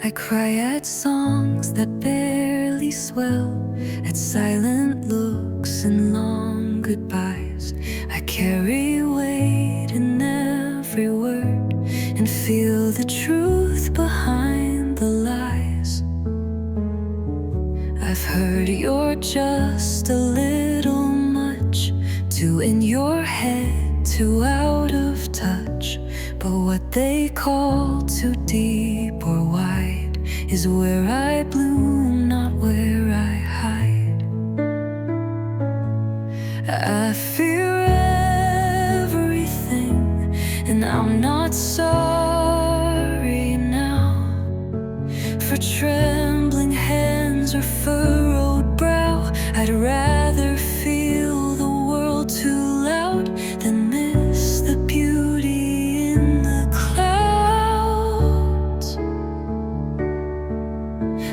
I cry at songs that barely swell, at silent looks and long goodbyes. I carry weight in every word and feel the truth behind the lies. I've heard you're just a little much, too in your head, too out of touch. But what they call too deep or wide is where I bloom, not where I hide. I fear everything, and I'm not sorry now for trembling hands or furrowed brow. I'd rather feel the world too loud than miss the beauty in the clouds.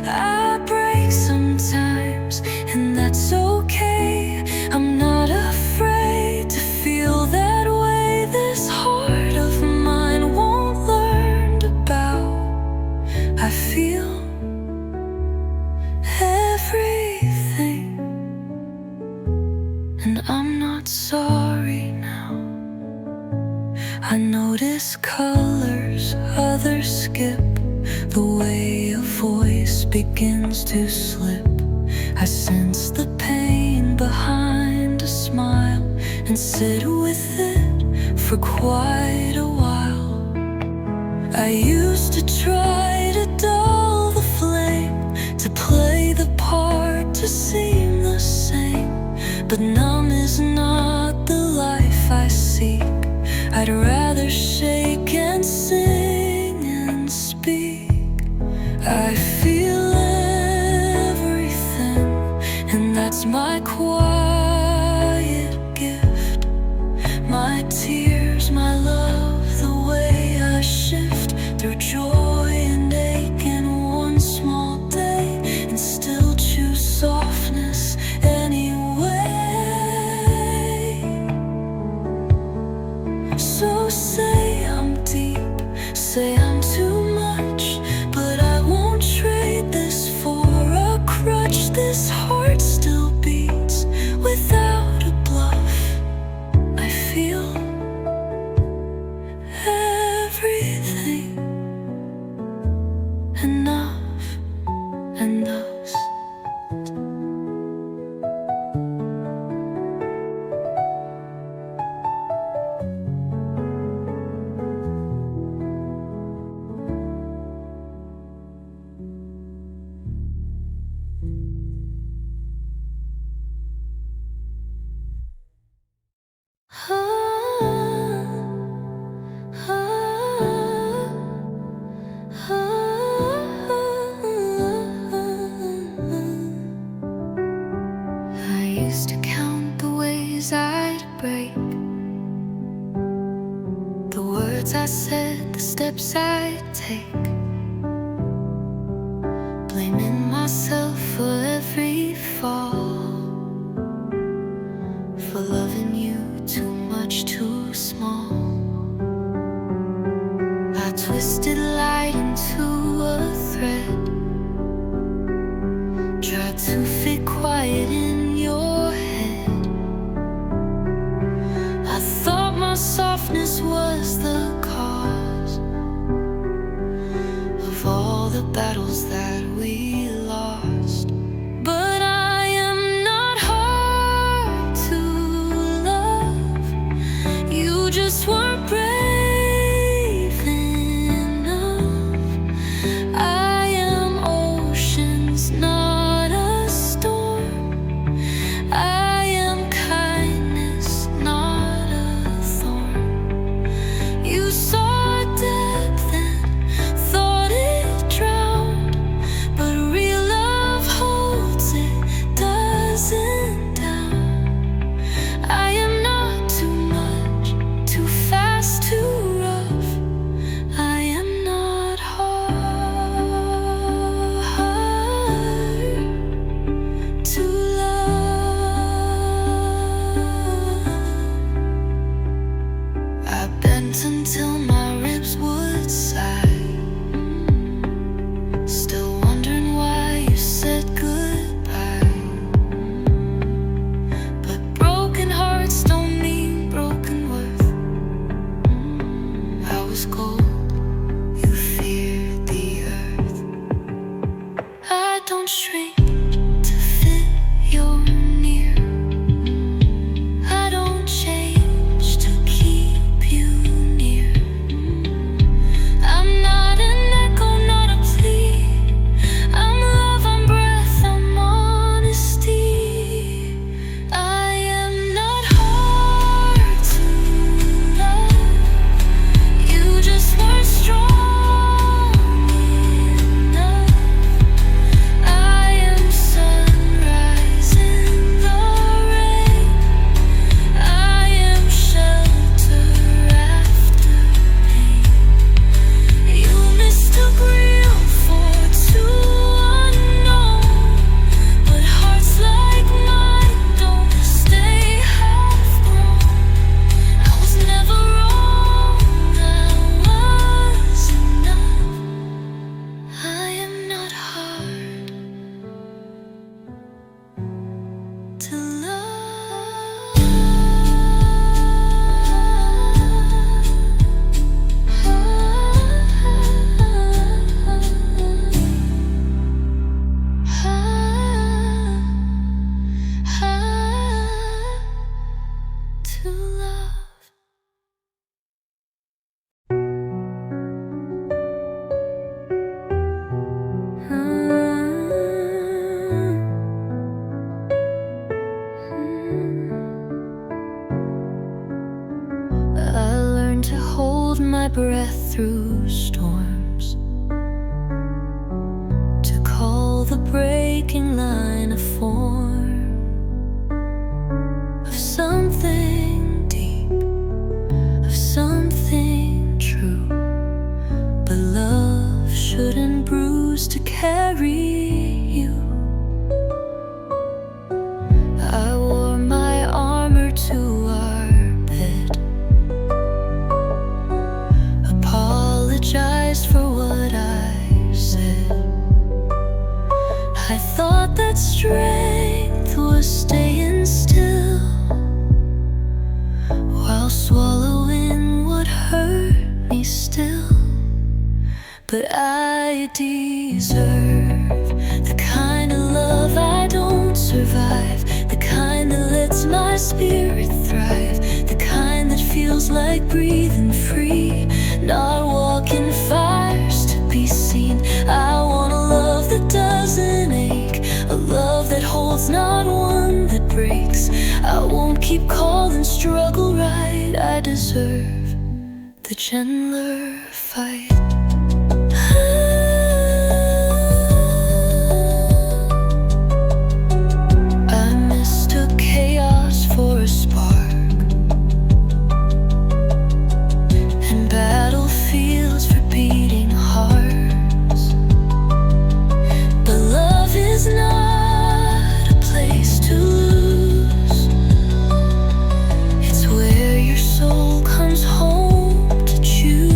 I break sometimes, and that's okay. I'm not afraid to feel that way. This heart of mine won't learn to bow. I feel everything, and I'm not sorry now. I notice colors others skip, the way a voice begins to slip. I sense the pain behind a smile and sit with it for quite a while. I used to try to dull the flame, to play the part, to seem the same. But numb is not the life I seek. I'd rather shake and sing and speak. I feel everything, and that's my quiet gift. My tears, my love, the way I shift through joy and ache in one small day, and still choose softness anyway. So say I'm deep, say I'm too much, but I won't trade this for a crutch. This heart still beats without a bluff. I feel everything, enough and us. I used to count the ways I'd break, the words I said, the steps I'd take, blaming myself for every fall, for loving you too much, too small. I twisted light into a thread, tried to fit quiet in your head. I thought my softness was the cause of all the battles that we lost. But I am not hard to love. You just weren't brave enough. I am oceans, not a storm. I am kindness, not a thorn. You saw depth and thought it drowned, but real love holds it, doesn't down. I am not too much, too fast, too rough. I am not hard to love. I bent until my ribs would sigh. to hold my breath through storms, to call the breaking line a form of something deep, of something true. But love shouldn't bruise to carry you. I wore my armor to our bed, apologized for what I said. I thought that strength was staying still while swallowing what hurt me still. But I deserve the kind of love I don't survive, the kind that lets my spirit thrive, the kind that feels like breathing free, not walking fires to be seen. I want a love that doesn't ache, a love that holds, not one that breaks. I won't keep calling struggle right. I deserve the gentler fight. For a spark, and battlefields for beating hearts. But love is not a place to lose. It's where your soul comes home to choose.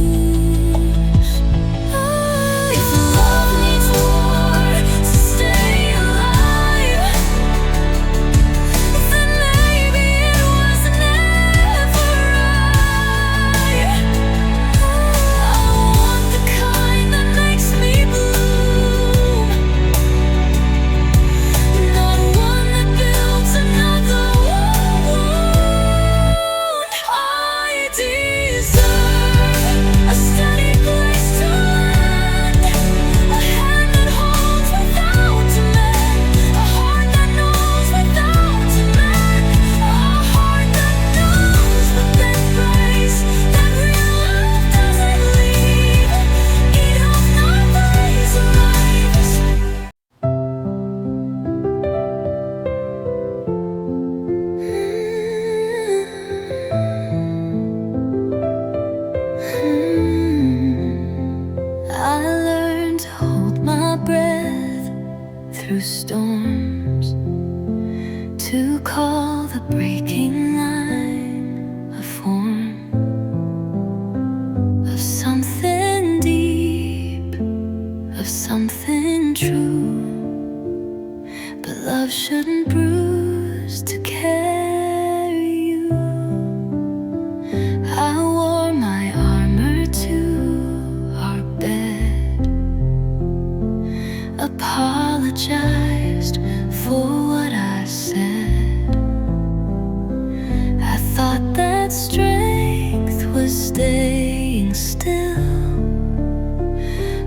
If love needs war to stay alive, then maybe it was never right. I want the kind that makes me bloom, not one that builds another wound. I deserve a steady place to land, a hand that holds without demand, a heart that knows without demand, a heart that knows but then breaks, that real love doesn't leave, eat up not raise lives. I learned to hold my breath through storms, to call the breaking line a form of something deep, of something true. But love shouldn't bruise to carry you. I wore my armor to our bed, apologized for what I said. I thought that strength was staying still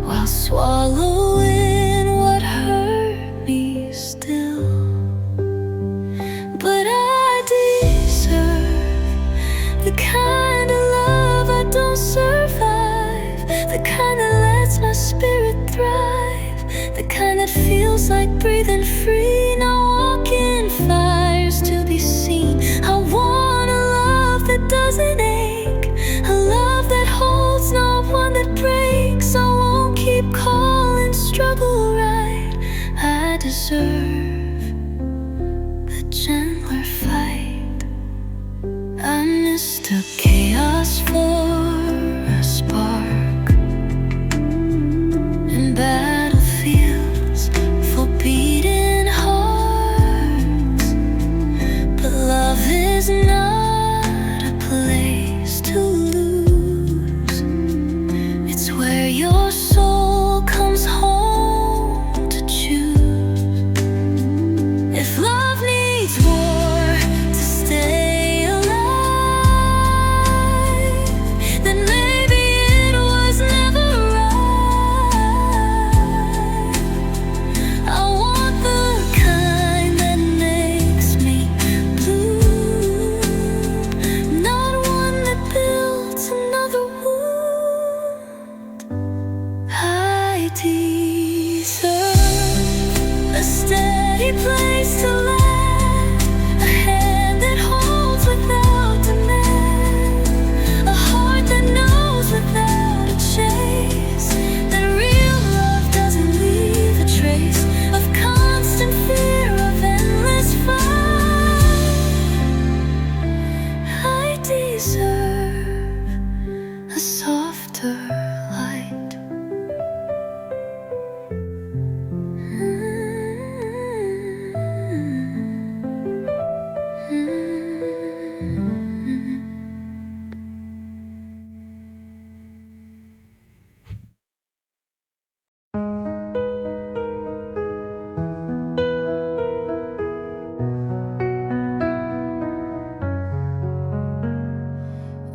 while swallowing what hurt me still. But I deserve the kind of love I don't survive, the kind that lets my spirit thrive, the kind that feels like breathing free, not walking fires to be seen. I want a love that doesn't ache, a love that holds, not one that breaks. I won't keep calling struggle right. I deserve the gentler fight. I mistook chaos for a spark, and battlefields for beating hearts. But love is not a place to lose. It's where your soul comes home to choose. If love needs war to stay alive, place to land, a hand that holds without demand, a heart that knows without a chase, that real love doesn't leave a trace of constant fear of endless fight. I deserve a softer light.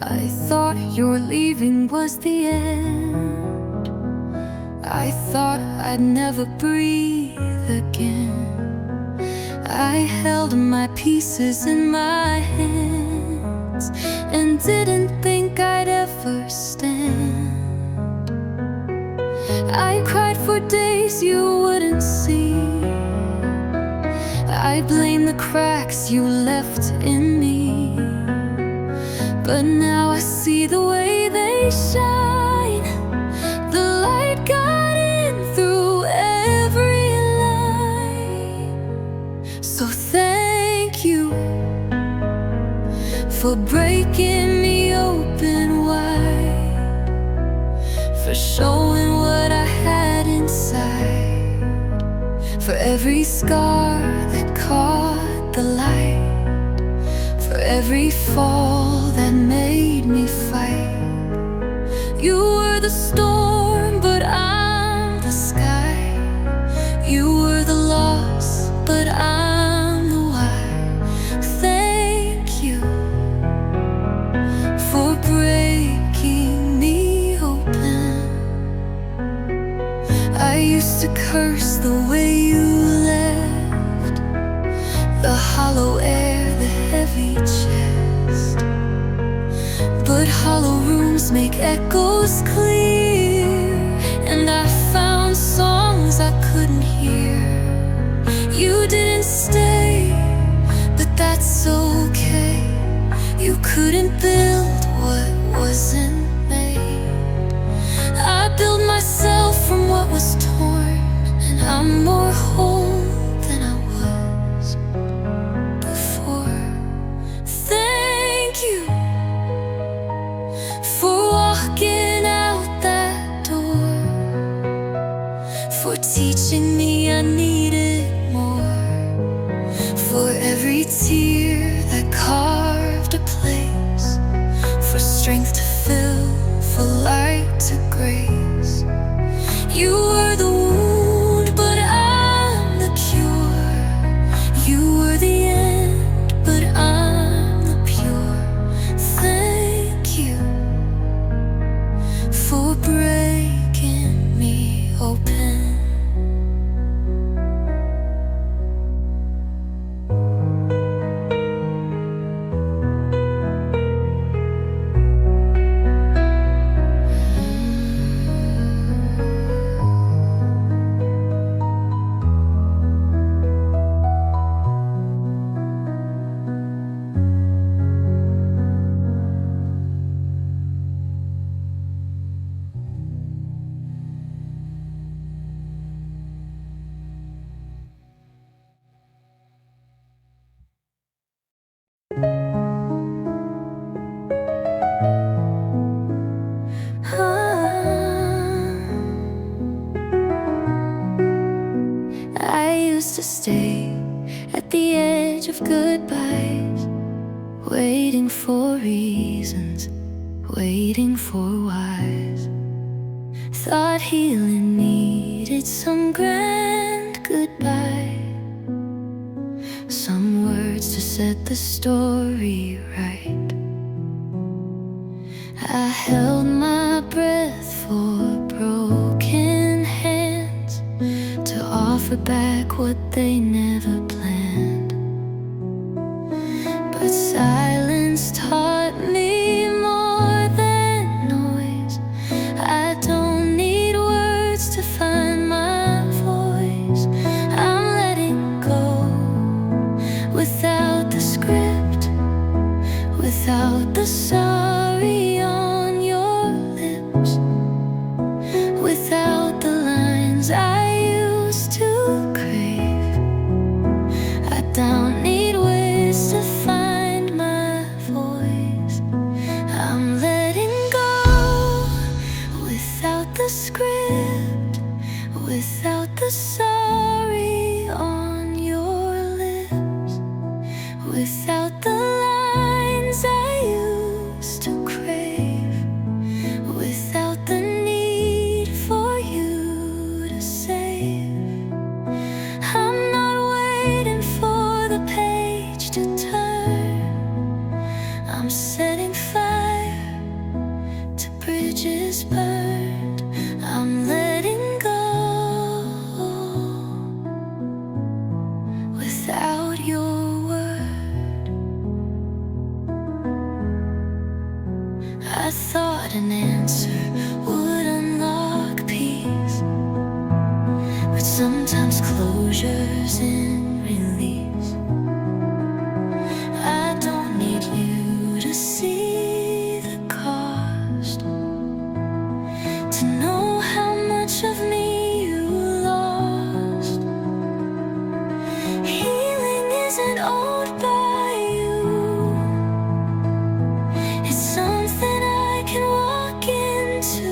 I thought your leaving was the end. I thought I'd never breathe again. I held my pieces in my hands and didn't think I'd ever stand. I cried for days you wouldn't see. I blamed the cracks you left in me. But now I see the way they shine. The light got in through every line. So thank you for breaking me open wide, for showing what I had inside, for every scar that caught the light, for every fall that made me fight. You were the storm, but I'm the sky. You were the loss, but I'm the why. Thank you for breaking me open. I used to curse the way you left, the hollow air, the heavy chest. But hollow rooms make echoes clear, and I found songs I couldn't hear. You didn't stay, but that's okay. You couldn't build what wasn't made. I built myself from what was torn, and I'm more whole than I was before. Thank you for walking out that door, for teaching me I needed more, for every tear that carved a place, for strength to fill, for light to grace. You were the wound, but I'm the cure. You were the end, but I'm the pure. Thank you for breaking me open. I used to stay at the edge of goodbyes, waiting for reasons, waiting for whys. Thought healing needed some grand goodbye, some words to set the story right. I held my breath for broken hands to offer back what they never planned. But silence taught me more than noise. I don't need words to find my voice. I'm letting go without the sorry on your lips, without the lines I used to crave. I don't need ways to find my voice. I'm letting go without the script, without the sorry on your lips, without the lines I used to crave, without the need for you to save. I'm not waiting for the page to turn. I'm setting fire to bridges burned. I'm letting go without your word. I thought an answer would unlock peace, but sometimes closure's in release. I don't need you to see the cost, to know how much of me you lost. Healing isn't owned by you. It's something I can walk into.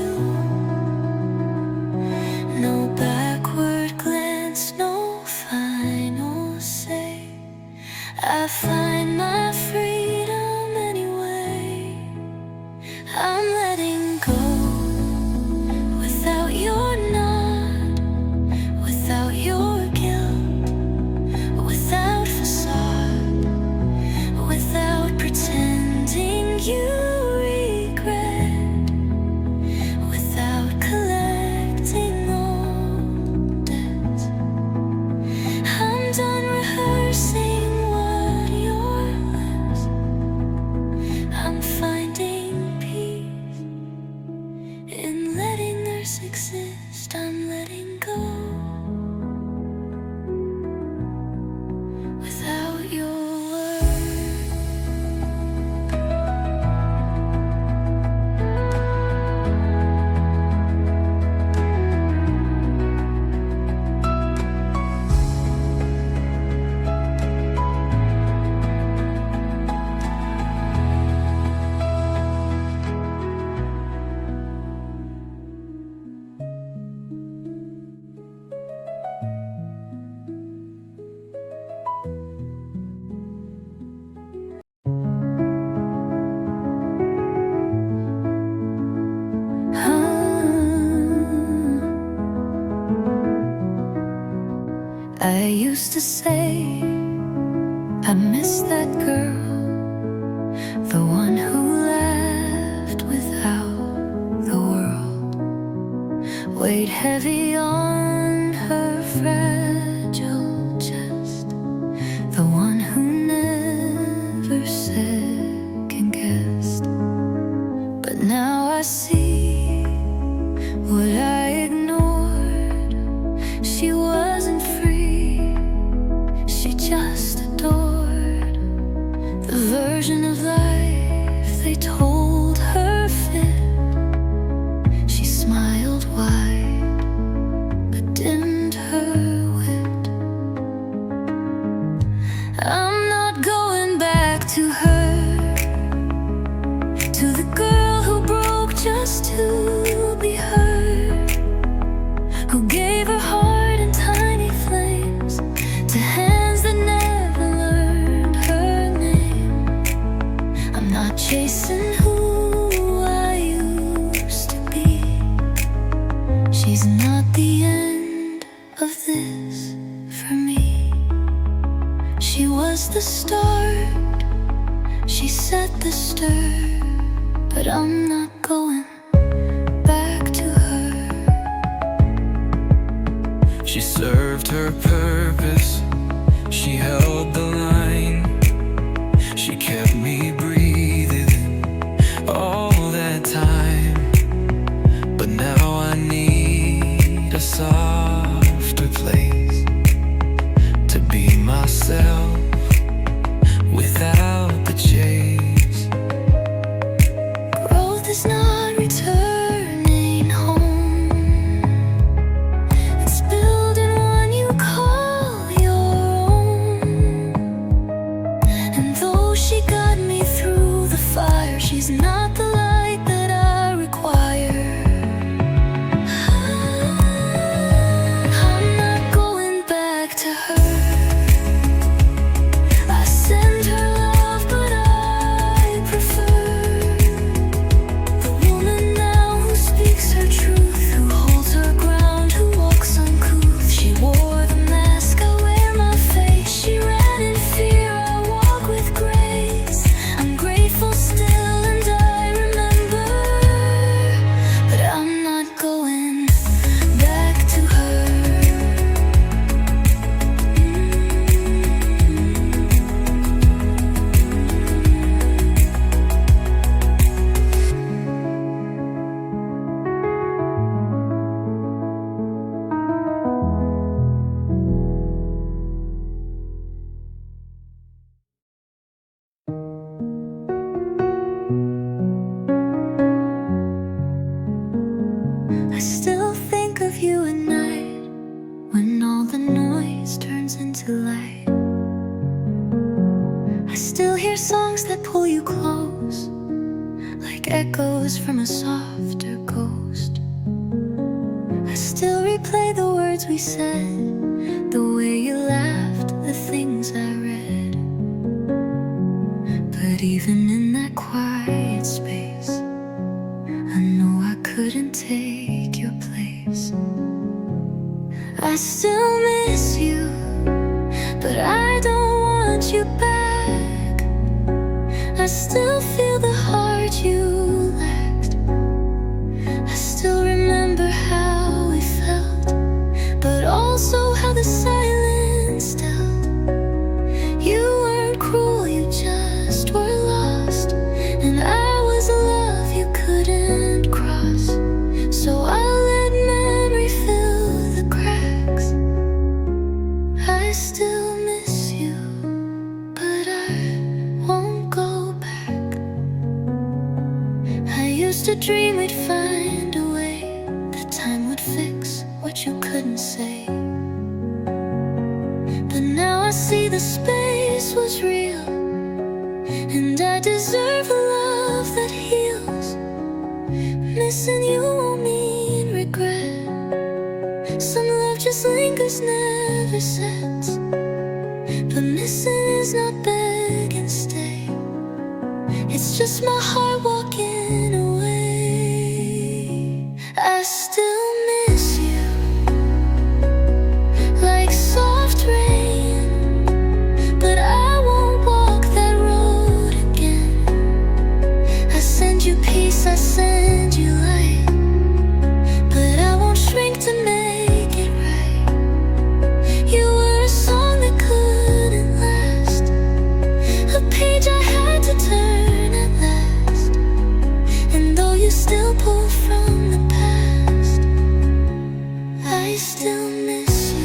No backward glance, no final say. I find my freedom anyway. I'm letting go without your nod, without your guilt, without facade, without pretending you regret, without collecting old debts. I'm done rehearsing what you're less. I'm finding peace in letting us exist. I'm letting go without your word. I used to say I miss that girl, the one who laughed without the world, weighed heavy on her fragile chest, the one who never second guessed. But now I see what I ignored. She wasn't free, she just adored the version of life they told her fit. She smiled wide, but dimmed her wit. I'm not going back to her, to the girl who broke just to be heard, who gave her heart in tiny flames to hands that never learned her name. I'm not chasing who I used to be. She's not the end of this for me. She was the start, she set the stir, but I'm not going back to her. She served her purpose, she held the line, she kept me breathing all that time. But now I need a softer place to be myself without the chase. She's not the light that I require. I'm not going back to her. I send her love, but I prefer the woman now who speaks her truth, who holds her ground, who walks uncouth. She wore the mask, I wear my face. She ran in fear, I walk with grace. I'm grateful still and I remember, but I'm not going back to her. I still think of you at night, when all the noise turns into light. I still hear songs that pull you close, like echoes from a softer ghost. I still replay the words we said, the way you laughed, the things I read. But even in that quiet space, I know I couldn't take your place. I still miss you, but I don't want you back. I still feel the heart you lacked. I still remember how we felt, but also how the silence dealt. You weren't cruel, you just were lost, and I was a love you couldn't cross. So I let memory fill the cracks. I still miss you, but I won't go back. I used to dream we'd find a way, that time would fix what you couldn't say. But now I see the space was real, and I deserve a love that heals. Missing you won't mean regret. Some love just lingers, never sets. But missing is not beg and stay. It's just my heart walking away. I still miss you, like soft rain, but I won't walk that road again. I send you peace, I send you light, but I won't shrink to make it right. You were a song that couldn't last, a page I had to turn at last. And though you still pull from the past, I still miss you.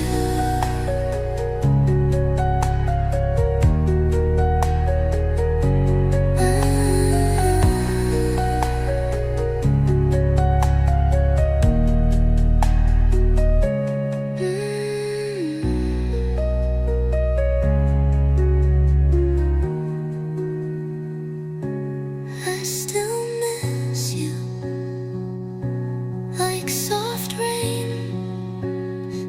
I still miss you, like soft rain,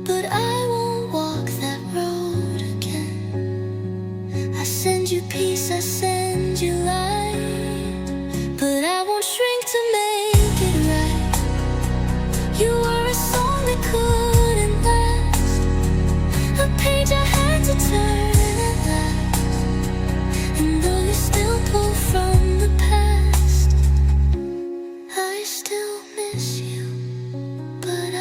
but I won't walk that road again. I send you peace, I send you light, but I won't shrink to make it right. You were a song that couldn't last, a page I had to turn at last. And though you still pull from the past, I still miss you, but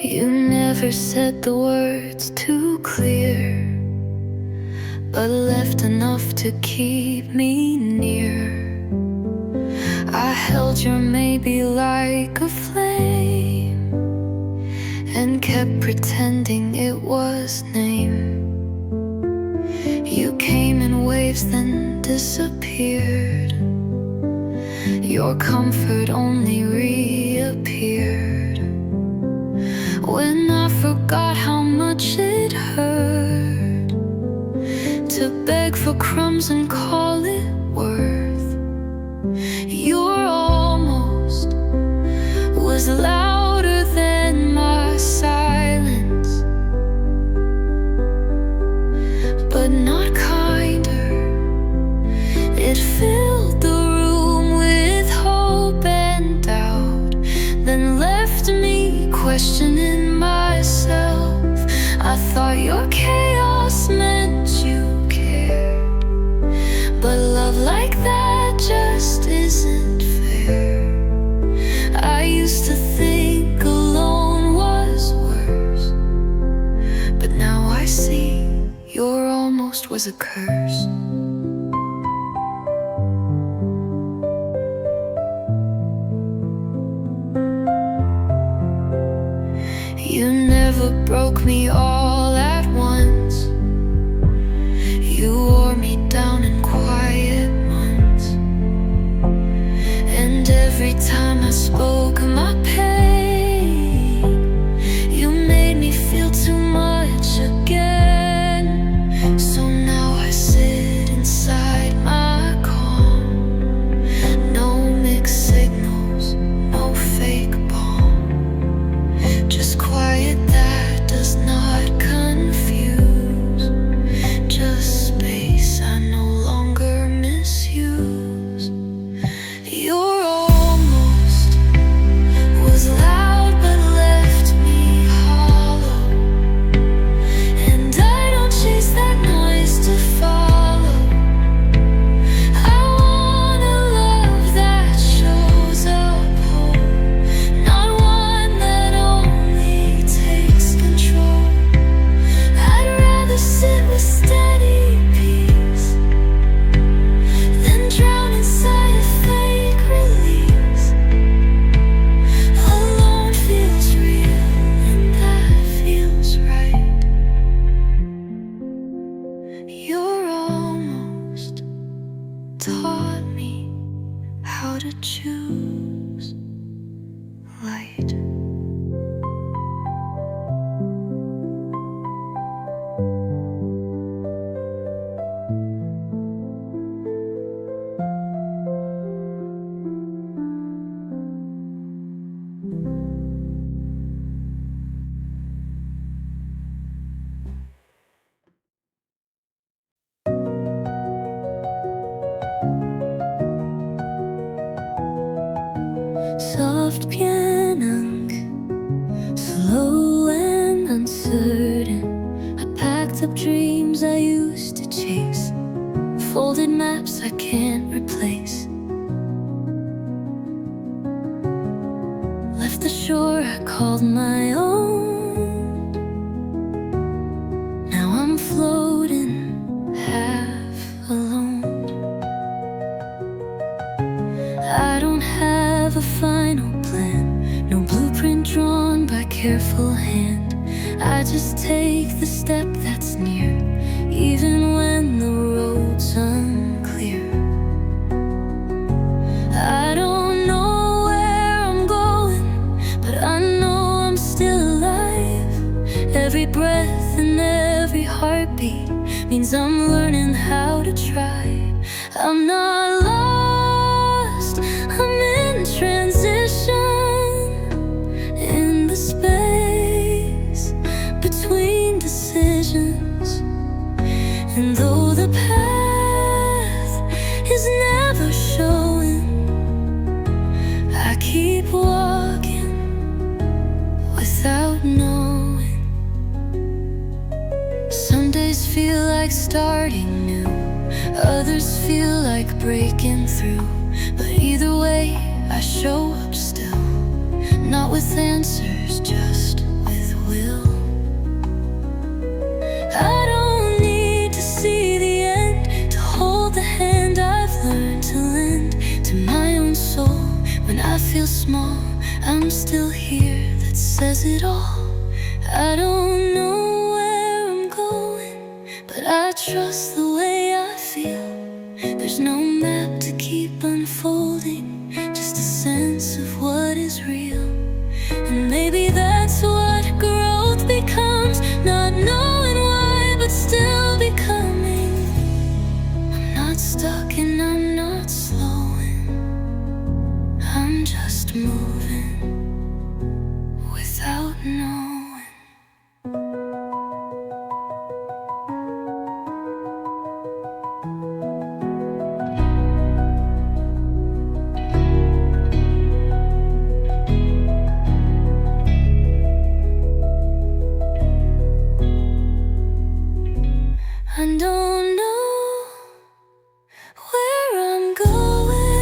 you never said the words too clear, but left enough to keep me near. I held your maybe like a flame, and kept pretending it was name. You came in waves, then disappeared. Your comfort only reappeared when I forgot how much it hurt to beg for crumbs and call it worth. Your almost was louder than my silence, but not kinder. It filled the room with hope and doubt, then left me questioning myself. I thought your chaos meant you cared, but love like that just isn't fair. I used to think alone was worse, but now I see your almost was a curse. You never broke me all at once. You wore me down in quiet months, and every time I spoke my pain, you made me feel too much again. So now I sit inside my calm. No mixed signals, no fake balm, just quiet that does not confuse, just space I no longer misuse. Your almost was loud but left me hollow, and I don't chase that noise to follow. I want a love that shows up whole, not one that only takes control. I'd rather sit with steady peace than drown inside a fake release. Alone feels real, and that feels right. You're almost taught me how to choose light. Soft piano, slow and uncertain. I packed up dreams I used to chase, folded maps I can't replace. Left the shore I called my own. Now I'm floating half alone. I don't have a final plan, no blueprint drawn by careful hand. I just take the step that's near, even when the road's unclear. I don't know where I'm going, but I know I'm still alive. Every breath and every heartbeat means I'm learning how to try. I'm not lost, I'm in transition, in the space between decisions. And though the path is never showing, I keep walking without knowing. Some days feel like starting new, others feel like breaking through. But either way, I show up still, not with answers, just with will. I don't need to see the end to hold the hand I've learned to lend to my own soul. When I feel small, I'm still here, that says it all. I don't know where I'm going, but I trust the way I feel. stuck and I'm not slowing. I'm just moving without knowing. I don't know where I'm going,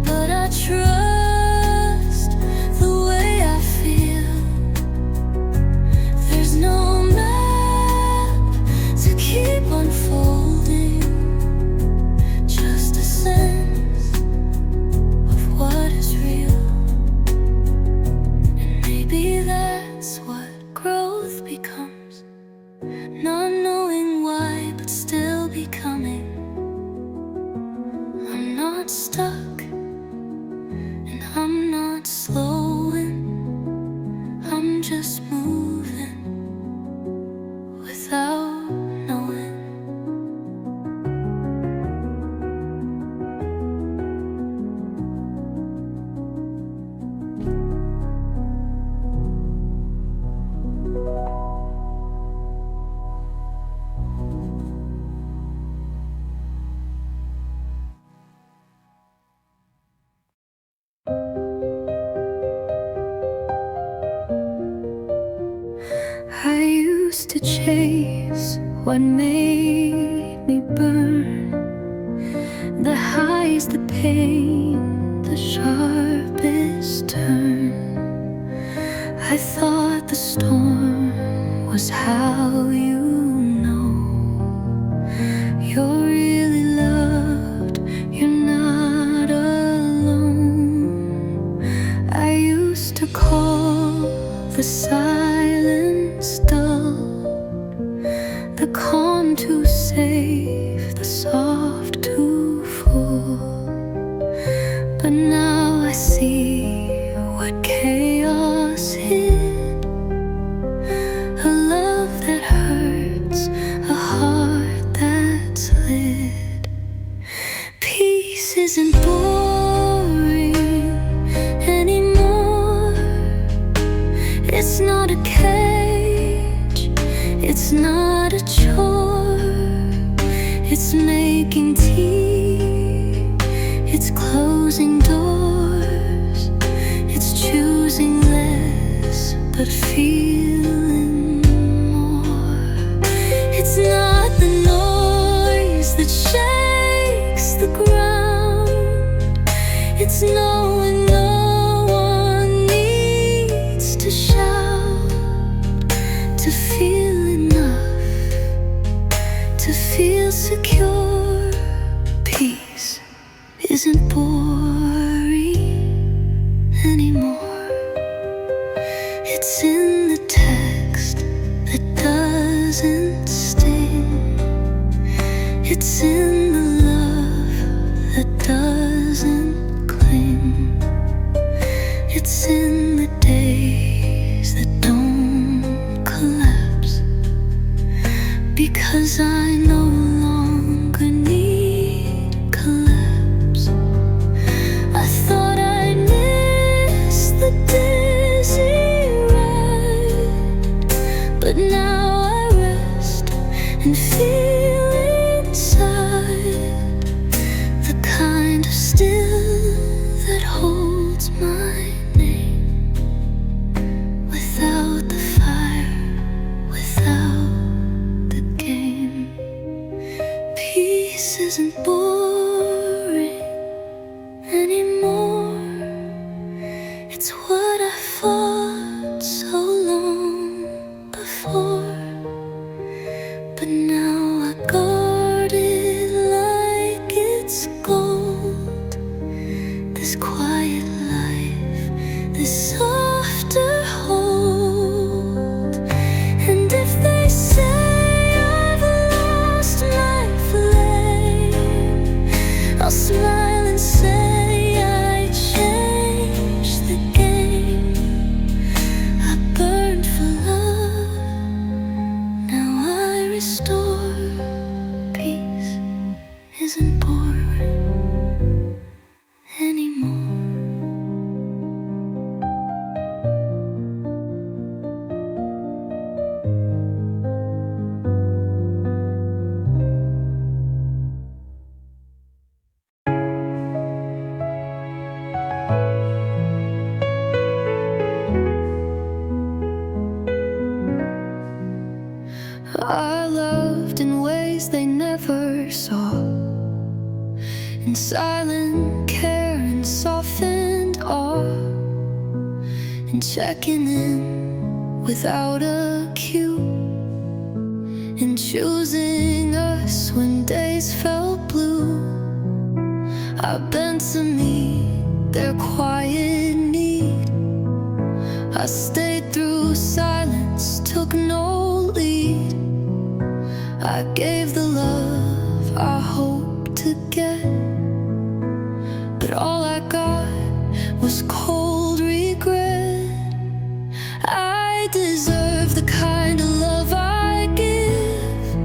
but I trust the way I feel. There's no map to keep unfolding, just a sense of what is real. And maybe that's what growth becomes. Not knowing why, but still becoming. I'm not stuck, and I'm not slowing. I'm just moving without knowing. I used to chase what made me burn, the highs, the pain, the sharpest turn. I thought the storm was how you know you're really loved, you're not alone. I used to call the silence dull, the calm too safe, the soft too full. But now I see what chaos hid, a love that hurts, a heart that's lit. Peace isn't boring anymore. It's not a cage, it's not a chore. It's making tea, it's closing doors, it's choosing less but feeling more. It's not the noise that shakes the ground, it's knowing no one needs to shout to feel enough, to feel secure. Peace isn't boring anymore. It's in the text that doesn't sting. It's in the love that doesn't cling. It's in the days that don't collapse, because I no longer need collapse. I thought I missed the dizzy ride, but now I rest and feel inside the kind of still that holds my name, without the fire, without the game. Peace isn't boring anymore. It's what I fought so long before, but now I guard it like it's gold. This quiet life, this softer hold. And if they say I've lost my flame, isn't boring anymore. I loved in ways they never saw, in silent care and softened awe, and checking in without a cue, and choosing us when days felt blue. I bent to meet their quiet need. I stayed through silence, took no lead. I gave the love I hoped to get, but all I got was cold regret. I deserve the kind of love I give,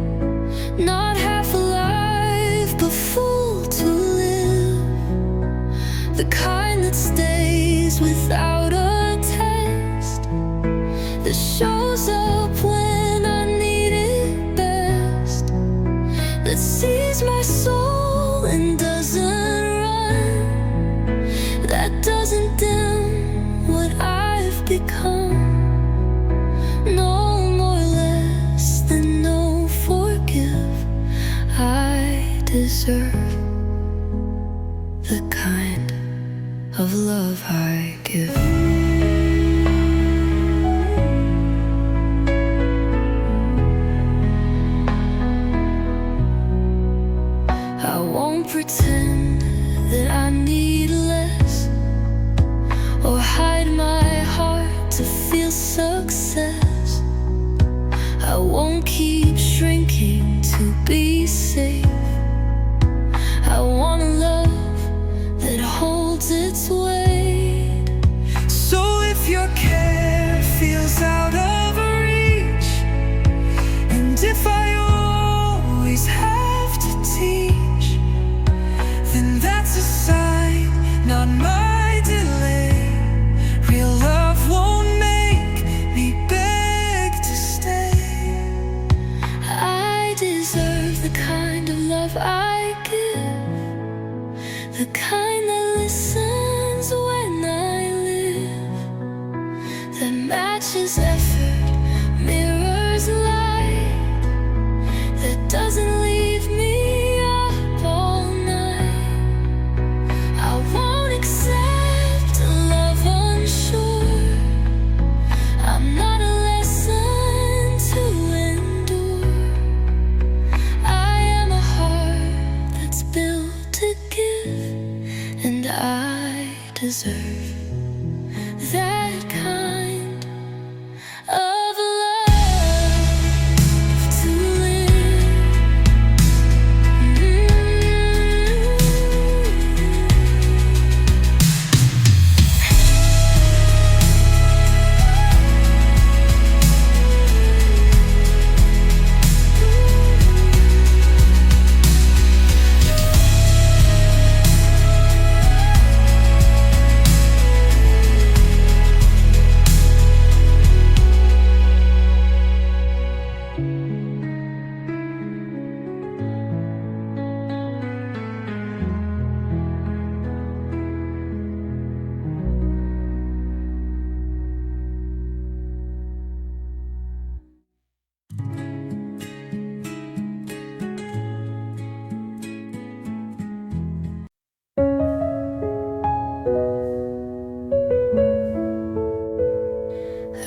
not half alive but full to live, the kind that stays without a test, that shows up when I need it best, that sees my soul and doesn't run, that doesn't dim what I've become. No more less than no forgive. I deserve the kind of love I give. I won't pretend that I need less, or hide my heart to feel success. I won't keep shrinking to be safe. I want a love that holds its weight. So if your care feels out of reach, and if I always have to teach, then that's a sign, not my delay. Real love won't make me beg to stay. I deserve the kind of love I give, the kind that listens when I live, that matches effort, mirrors light, that doesn't leave me up all night. I won't accept a love unsure. I'm not a lesson to endure. I am a heart that's built to give, and I deserve that kind of love to live.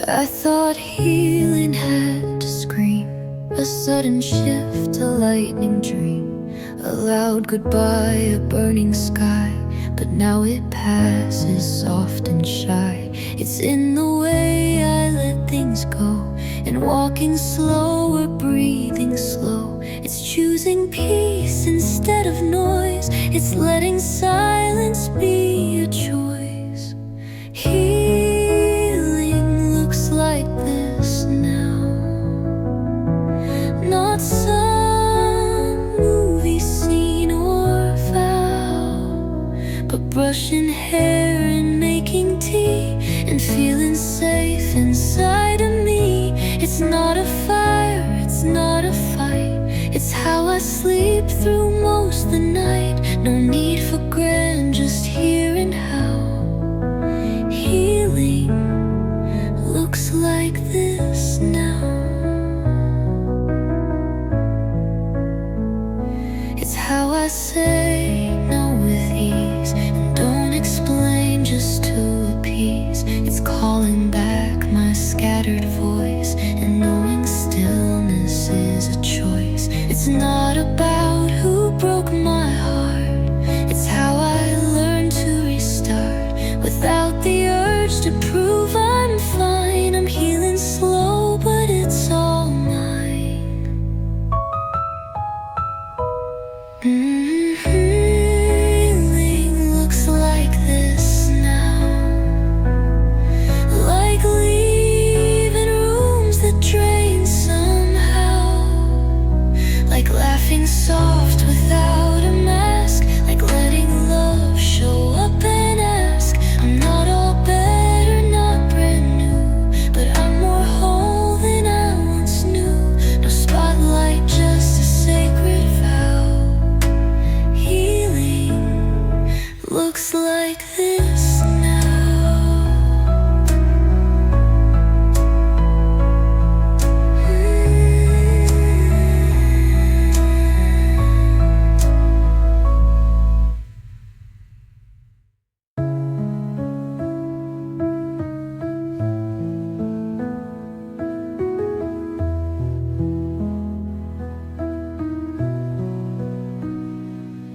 I thought healing had to scream, a sudden shift, a lightning dream, a loud goodbye, a burning sky. But now it passes soft and shy. It's in the way I let things go, and walking slow or breathing slow. It's choosing peace instead of noise. It's letting silence be a choice. Healing looks like this now, not some movie scene or brushing hair and making tea, and feeling safe inside of me. It's not a fire, it's not a fight, it's how I sleep through most the night. No need for grand, just hearing how healing looks like this now. It's how I say no with ease, and don't explain just to appease. It's calling back my scattered voice, and knowing stillness is a choice. It's not about who broke my heart, it's how I learned to restart without the urge to prove I'm fine. I'm healing slow, but it's all mine. Healing looks like this now, like leaving rooms that drain somehow, like laughing soft without a mask, like letting love show up and ask. I'm not all better, not brand new, but I'm more whole than I once knew. No spotlight, just a sacred vow. Healing looks like this now.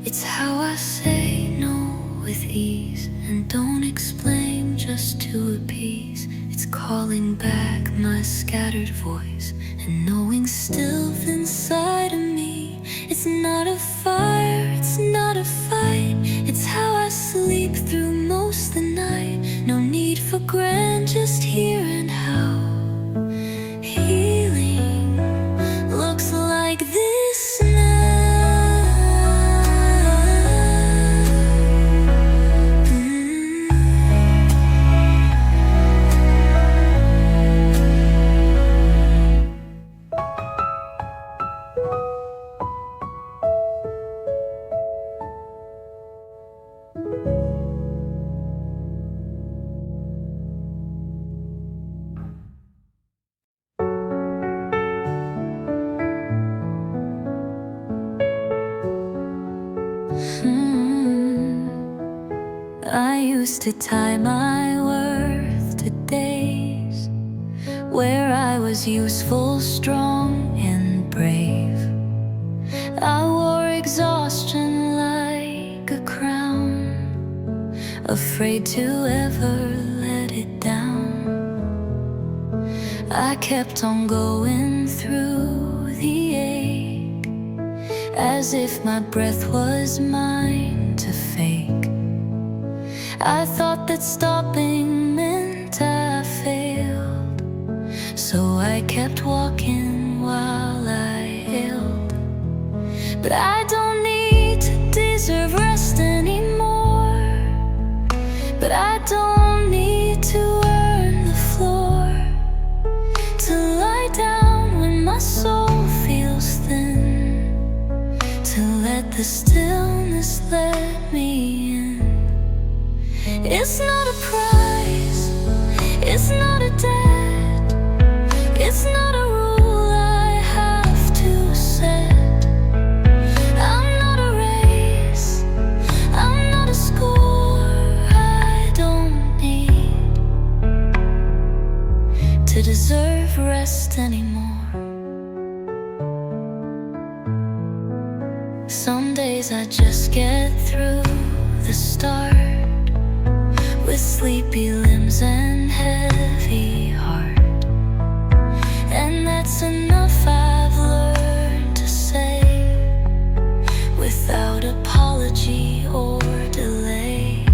It's how I say no with ease, and don't explain just to appease. It's calling back my scattered voice, and knowing still inside of me. It's not a fire, it's not a fight, it's how I sleep through most the night. No need for grand, just hearing how healing looks like this now. I used to tie my worth to days where I was useful, strong, and brave. I wore exhaustion like a crown, afraid to ever let it down. I kept on going through the ache, as if my breath was mine to fake. I thought that stopping meant I failed, so I kept walking while I healed. But I don't need to deserve rest anymore, but I don't need to earn the floor, to lie down when my soul feels thin, to let the stillness let me in. It's not a prize, it's not a debt, it's not a rule I have to set. I'm not a race, I'm not a score I don't need to deserve rest anymore. Some days I just get through the start, with sleepy limbs and heavy heart, and that's enough I've learned to say, without apology or delay.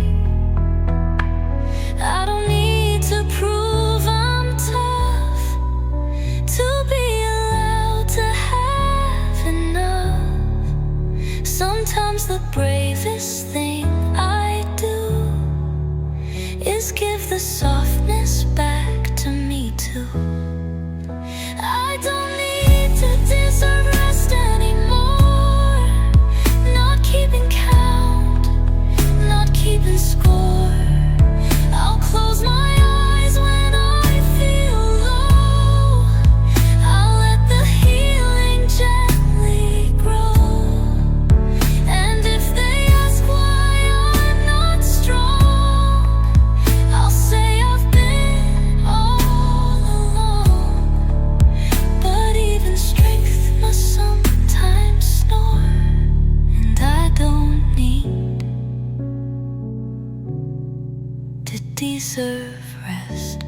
I don't need to prove I'm tough to be allowed to have enough. Sometimes the bravest thing I do Please give the softness back to me too. I don't need to deserve rest anymore. Not keeping count, not keeping score. I'll close my eyes when I feel low. I'll let the healing gently grow. And if they ask why I'm not strong, I'll say I've been all alone. But even strength must sometimes snore. And I don't need to deserve rest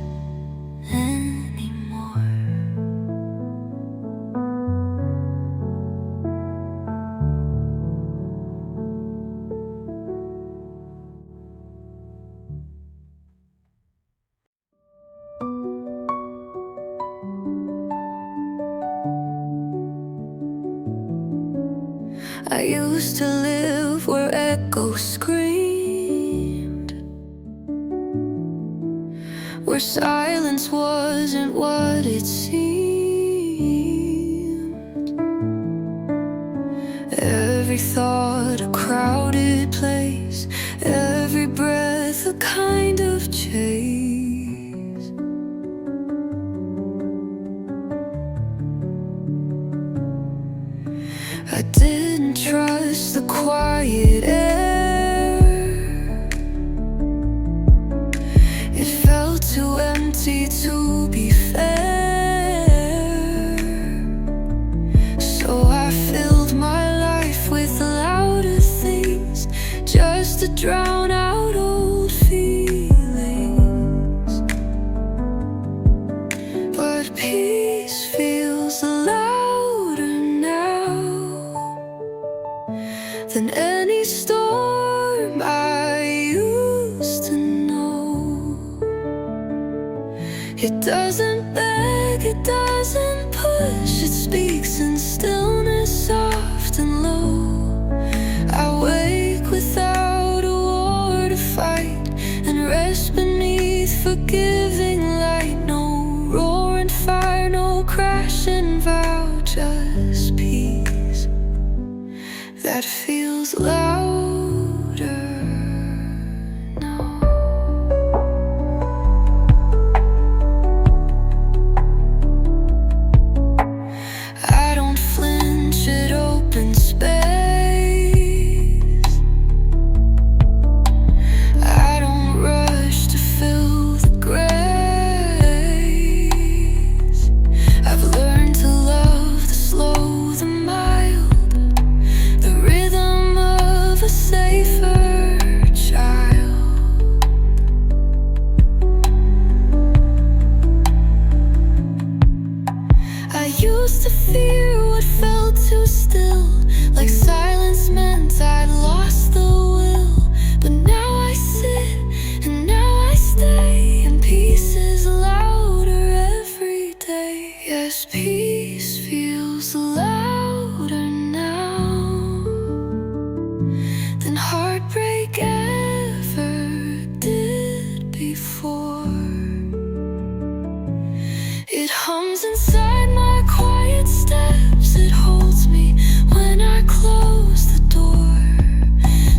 anymore. I used to live where echoes screamed, where silence wasn't what it seemed. Every thought a crowded place, every breath a kind of chase. I didn't trust the quiet air. It felt too empty to be fair. So I filled my life with louder things, just to drown out old feelings. But peace feels louder now than any storm I used to know. It doesn't beg, it doesn't push, it speaks in stillness, soft and low. I wake without a war to fight, and rest beneath forgiving light. No roaring fire, no crashing vow, just peace that feels louder now. I don't flinch at open space. I don't rush to fill the grace. I've learned to love the slow, the mild, the rhythm of a safer child. I used to fear what felt too still, like silence meant I'd lost the will. But now I sit and now I stay, and peace is louder every day. Yes, peace feels louder now than heartbreak ever did before. It hums inside my quiet steps, it holds me when I close the door.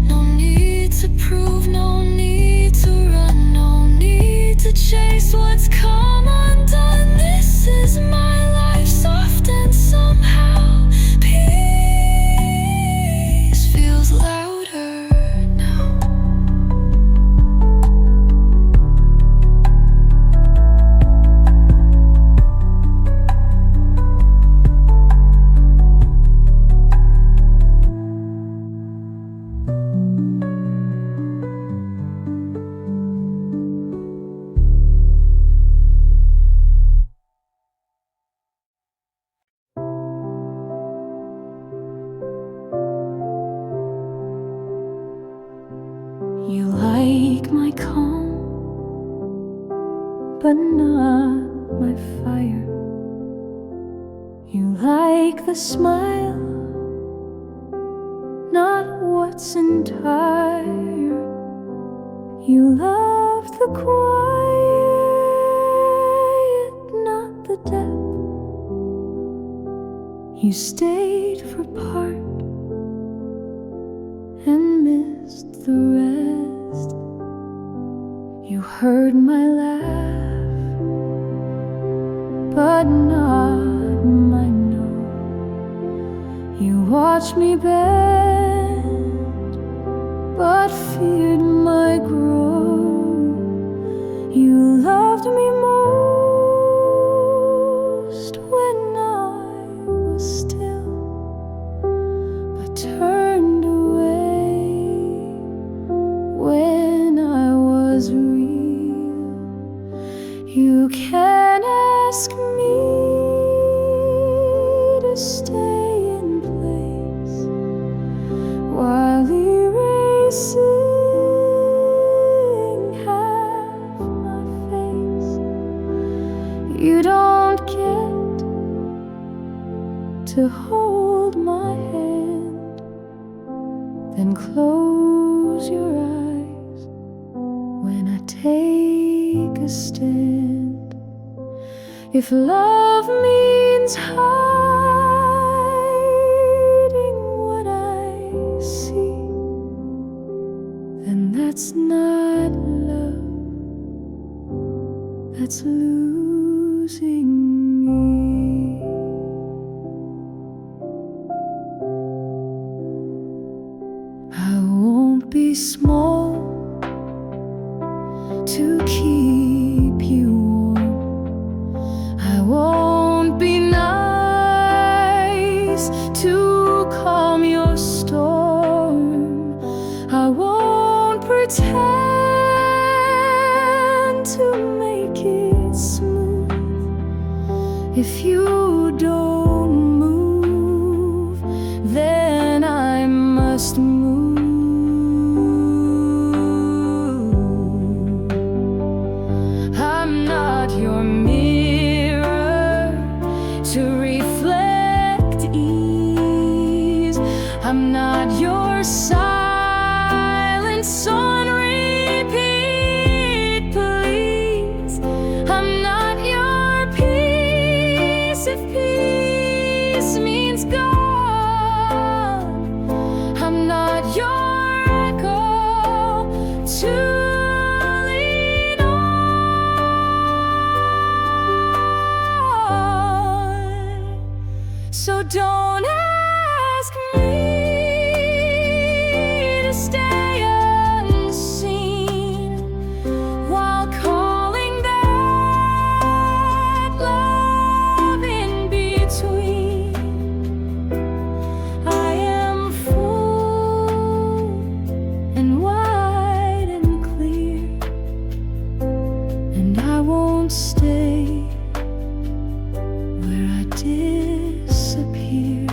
No need to prove, no need to run, no need to chase what's come undone. This is my life, soft and somehow peace feels louder now. You like my calm, but not my fire. You like the smile, not what's entire. You love loved the quiet, not the depth. You stayed for part and missed the rest. You heard my laugh, but not my no. You watched me bend, but feared my groan. You loved me most when I was still, but turned away when I was real. You can ask me to stay in place while erasing half my face. You don't get to hold my hand, then close your eyes when I take a stand. If love means hiding what I see, then that's not love, that's losing me. I won't be small to keep you warm. I won't be nice to calm your storm. I won't pretend to make it smooth. If you don't move, then I must move. I'm not your mirror to reflect ease. I'm not your silence on repeat, please. I'm not your peace if peace means gone. I'm not your echo to lean on. So don't ask me to stay unseen while calling that love in between. I am full and wide and clear, and I won't stay where I disappear.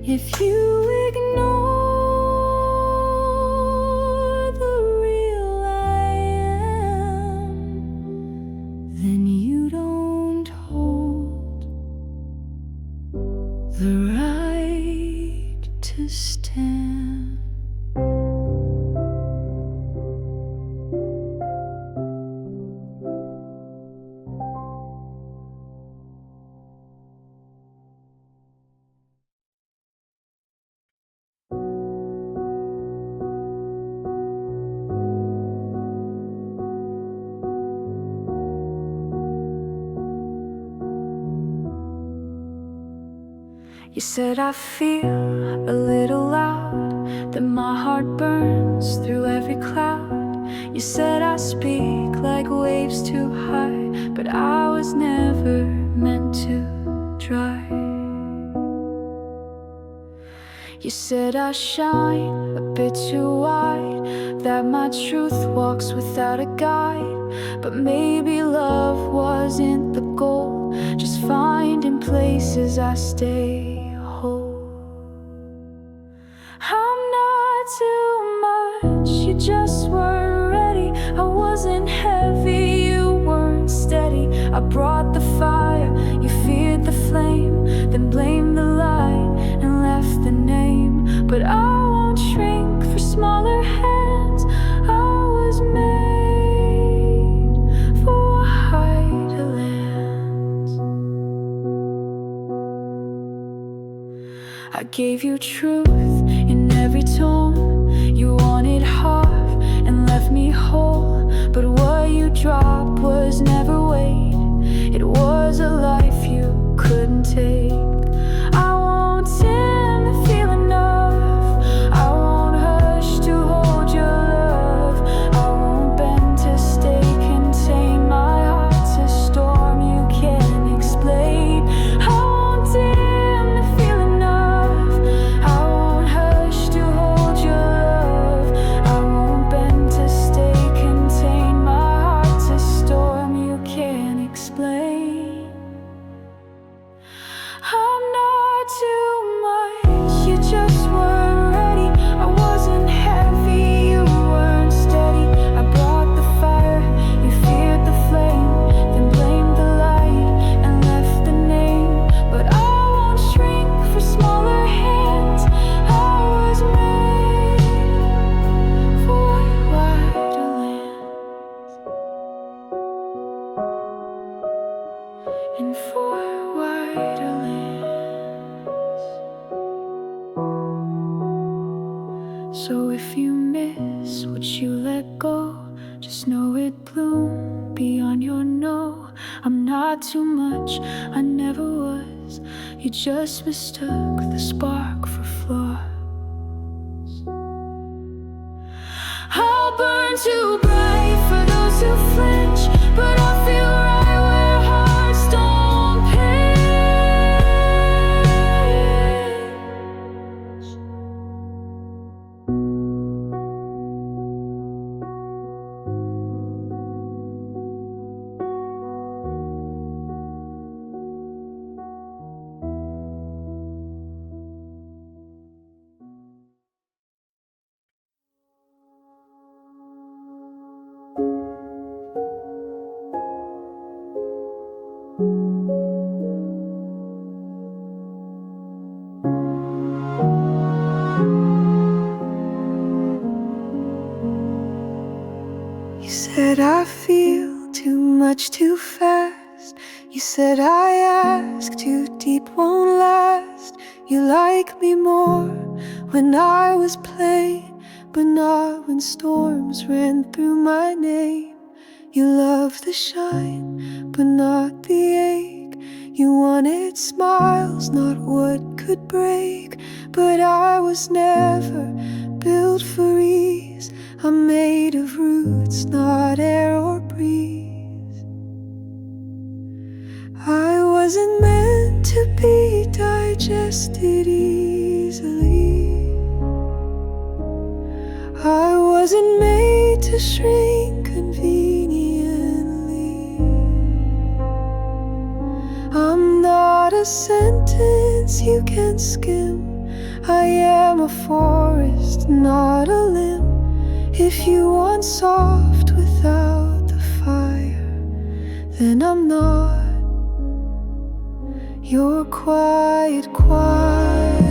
If you ignore the real I am, then you don't hold the right to stand. You said I feel a little loud, that my heart burns through every cloud. You said I speak like waves too high, but I was never meant to dry. You said I shine a bit too wide, that my truth walks without a guide. But maybe love wasn't the goal, just finding places I stay whole. I'm not too much, you just weren't ready. I wasn't heavy, you weren't steady. I brought the fire, you feared the flame, then blamed the light and left the name. But I won't shrink for smaller hands. I was made gave you truth in every tone. You wanted half and left me whole, but what you dropped was never weight. It was a life you couldn't take. I won't dim the feeling of, I won't hush to hold your love, I won't bend to stay contained. My heart's a storm you can't explain. I won't dim the feeling of, I won't hush to hold your love, I won't bend to stay contained. My heart's a storm you can't explain. I'm not too much, you just weren't ready. I wasn't heavy, you weren't steady. I brought the fire, you feared the flame, then blamed the light and left the name. But I won't shrink for smaller hands. I was made for wider lands and for wider lands. So if you miss what you let go, just know it bloomed beyond your no. I'm not too much, I never was. You just mistook the spark for flaws. I'll burn too bright for those who flinch, but I feel right where hearts don't pitch. You said I feel too much too fast. You said I ask too deep won't last. You like me more when I was plain, but not when storms ran through my name. You love the shine, but not the ache. You wanted smiles, not what could break. But I was never built for ease. I'm made of roots, not air or breeze. I wasn't meant to be digested easily. I wasn't made to shrink conveniently. I'm not a sentence you can skim. I am a forest, not a limb. If you want soft without the fire, then I'm not. You're quiet, quiet.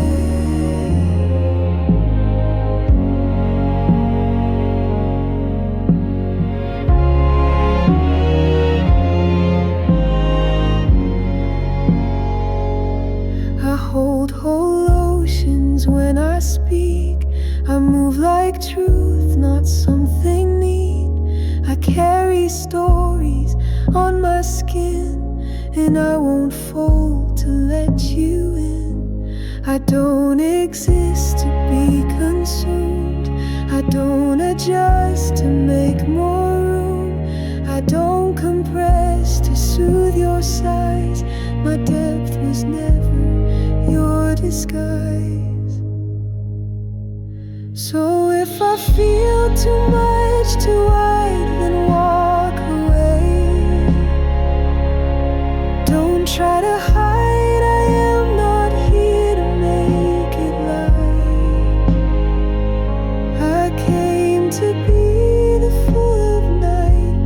I hold whole oceans when I speak. I move like truth, not something neat. I carry stories on my skin, and I won't fold to let you in. I don't exist to be consumed. I don't adjust to make more room. I don't compress to soothe your sighs. My depth was never your disguise. So if I feel too much too wide, then walk away. Don't try to hide, I am not here to make it right. I came to be the fool of night.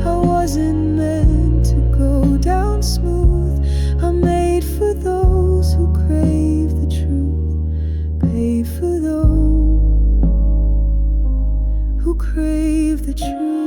I wasn't meant to go down smooth. I'm made for those who crave the truth, paid for those who crave the truth.